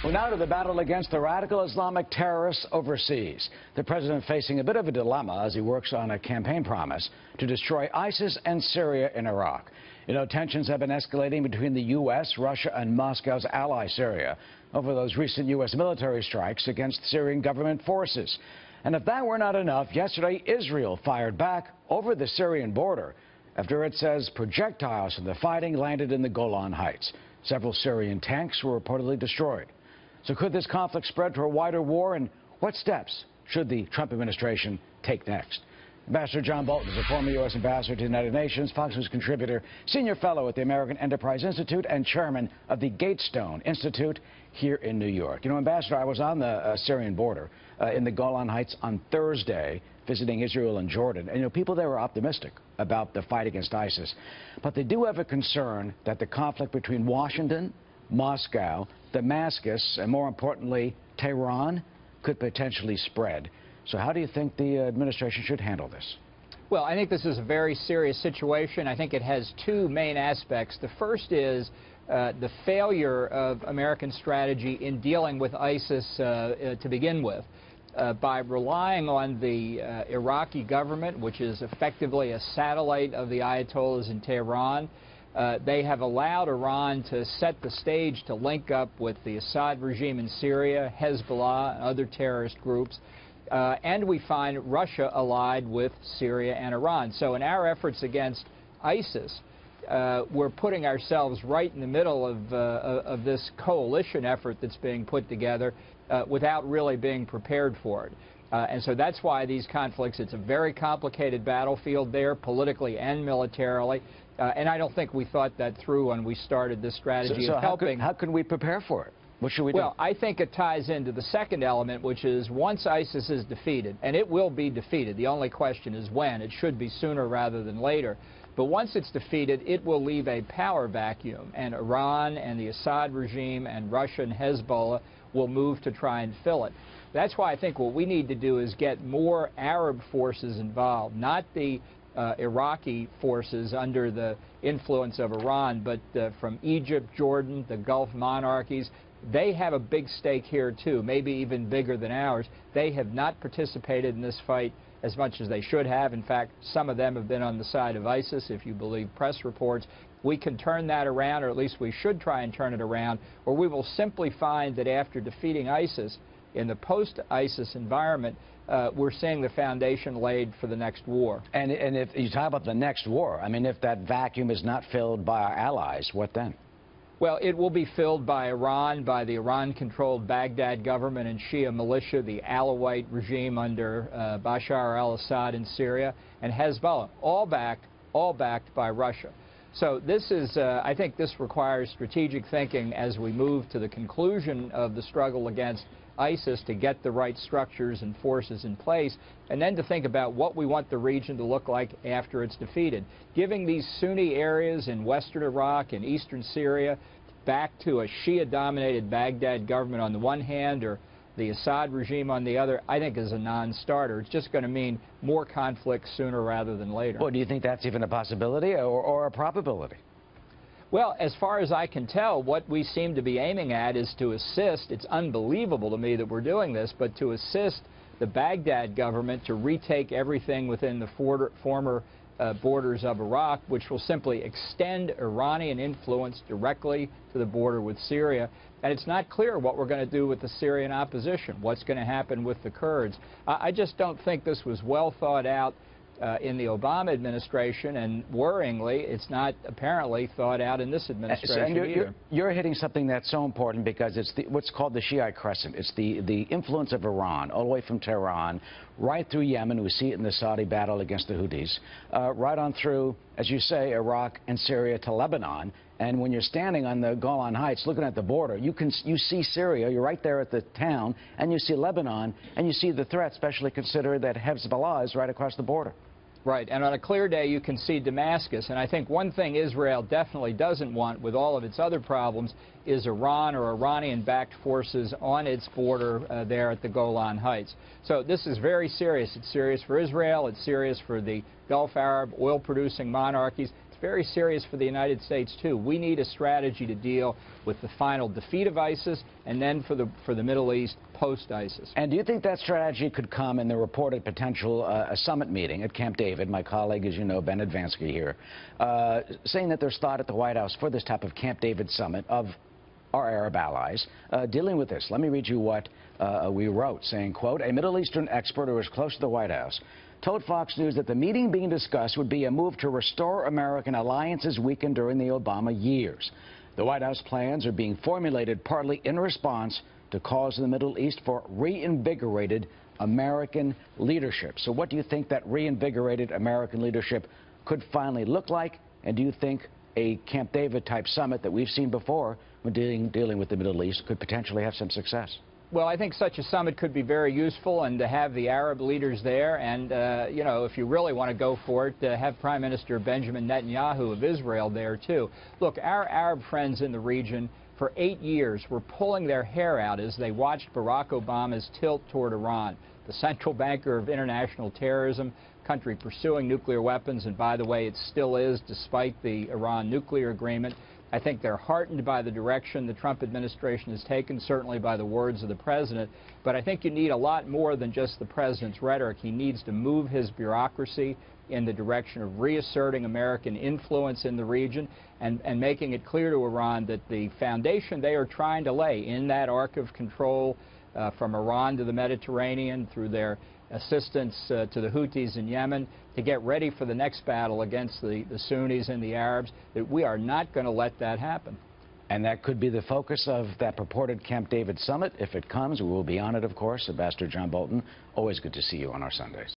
Well, now to the battle against the radical Islamic terrorists overseas. The president facing a bit of a dilemma as he works on a campaign promise to destroy ISIS and Syria in Iraq. You know, tensions have been escalating between the U.S., Russia, and Moscow's ally, Syria, over those recent U.S. military strikes against Syrian government forces. And if that were not enough, yesterday Israel fired back over the Syrian border after it says projectiles from the fighting landed in the Golan Heights. Several Syrian tanks were reportedly destroyed. So could this conflict spread to a wider war, and what steps should the Trump administration take next? Ambassador John Bolton is a former U.S. ambassador to the United Nations, Fox News contributor, senior fellow at the American Enterprise Institute, and chairman of the Gatestone Institute here in New York. You know, Ambassador, I was on the Syrian border in the Golan Heights on Thursday, visiting Israel and Jordan, and you know, people there were optimistic about the fight against ISIS, but they do have a concern that the conflict between Washington, Moscow, Damascus, and more importantly, Tehran, could potentially spread. So how do you think the administration should handle this? Well, I think this is a very serious situation. I think it has two main aspects. The first is the failure of American strategy in dealing with ISIS to begin with. By relying on the Iraqi government, which is effectively a satellite of the Ayatollahs in Tehran, they have allowed Iran to set the stage to link up with the Assad regime in Syria, Hezbollah, and other terrorist groups. And we find Russia allied with Syria and Iran. So in our efforts against ISIS, we're putting ourselves right in the middle of this coalition effort that's being put together without really being prepared for it. And so that's why these conflicts, it's a very complicated battlefield there, politically and militarily. And I don't think we thought that through when we started this strategy of helping. How can we prepare for it? What should we do? Well, I think it ties into the second element, which is once ISIS is defeated, and it will be defeated, the only question is when. It should be sooner rather than later. But once it's defeated, it will leave a power vacuum, and Iran and the Assad regime and Russia and Hezbollah will move to try and fill it. That's why I think what we need to do is get more Arab forces involved, not the Iraqi forces under the influence of Iran, but from Egypt, Jordan, the Gulf monarchies. They have a big stake here too, maybe even bigger than ours. They have not participated in this fight as much as they should have. In fact, some of them have been on the side of ISIS, if you believe press reports. We can turn that around, or at least we should try and turn it around, or we will simply find that after defeating ISIS, in the post-ISIS environment, we're seeing the foundation laid for the next war. And if you talk about the next war, I mean, if that vacuum is not filled by our allies, what then? Well, it will be filled by Iran, by the Iran-controlled Baghdad government and Shia militia, the Alawite regime under Bashar al-Assad in Syria, and Hezbollah, all backed by Russia. So this is, I think this requires strategic thinking as we move to the conclusion of the struggle against ISIS to get the right structures and forces in place, and then to think about what we want the region to look like after it's defeated. Giving these Sunni areas in western Iraq and eastern Syria back to a Shia-dominated Baghdad government on the one hand, or the Assad regime on the other, I think is a non-starter. It's just going to mean more conflict sooner rather than later. Well, do you think that's even a possibility or a probability? Well, as far as I can tell, what we seem to be aiming at is to assist. It's unbelievable to me that we're doing this, but to assist the Baghdad government to retake everything within the former borders of Iraq, which will simply extend Iranian influence directly to the border with Syria. And it's not clear what we're going to do with the Syrian opposition, what's going to happen with the Kurds. I just don't think this was well thought out in the Obama administration, and worryingly, it's not apparently thought out in this administration either. You're hitting something that's so important because it's what's called the Shiite Crescent. It's the influence of Iran, all the way from Tehran, right through Yemen. We see it in the Saudi battle against the Houthis, right on through, as you say, Iraq and Syria to Lebanon. And when you're standing on the Golan Heights looking at the border, you see Syria, you're right there at the town, and you see Lebanon, and you see the threat, especially consider that Hezbollah is right across the border. Right, and on a clear day you can see Damascus, and I think one thing Israel definitely doesn't want with all of its other problems is Iran or Iranian-backed forces on its border there at the Golan Heights. So this is very serious. It's serious for Israel, it's serious for the Gulf Arab oil-producing monarchies, it's very serious for the United States, too. We need a strategy to deal with the final defeat of ISIS and then for the Middle East post-ISIS. And do you think that strategy could come in the reported potential summit meeting at Camp David? My colleague, as you know, Ben Advansky here, saying that there's thought at the White House for this type of Camp David summit of our Arab allies dealing with this. Let me read you what we wrote, saying, quote, a Middle Eastern expert who is close to the White House told Fox News that the meeting being discussed would be a move to restore American alliances weakened during the Obama years. The White House plans are being formulated partly in response to calls in the Middle East for reinvigorated American leadership. So what do you think that reinvigorated American leadership could finally look like? And do you think a Camp David type summit that we've seen before when dealing with the Middle East could potentially have some success? Well, I think such a summit could be very useful, and to have the Arab leaders there, and, you know, if you really want to go for it, have Prime Minister Benjamin Netanyahu of Israel there, too. Look, our Arab friends in the region for 8 years were pulling their hair out as they watched Barack Obama's tilt toward Iran, the central banker of international terrorism, country pursuing nuclear weapons, and by the way, it still is despite the Iran nuclear agreement. I think they're heartened by the direction the Trump administration has taken, certainly by the words of the president. But I think you need a lot more than just the president's rhetoric. He needs to move his bureaucracy in the direction of reasserting American influence in the region and making it clear to Iran that the foundation they are trying to lay in that arc of control from Iran to the Mediterranean through their assistance to the Houthis in Yemen to get ready for the next battle against the Sunnis and the Arabs, that we are not going to let that happen. And that could be the focus of that purported Camp David summit. If it comes, we will be on it, of course. Ambassador John Bolton, always good to see you on our Sundays.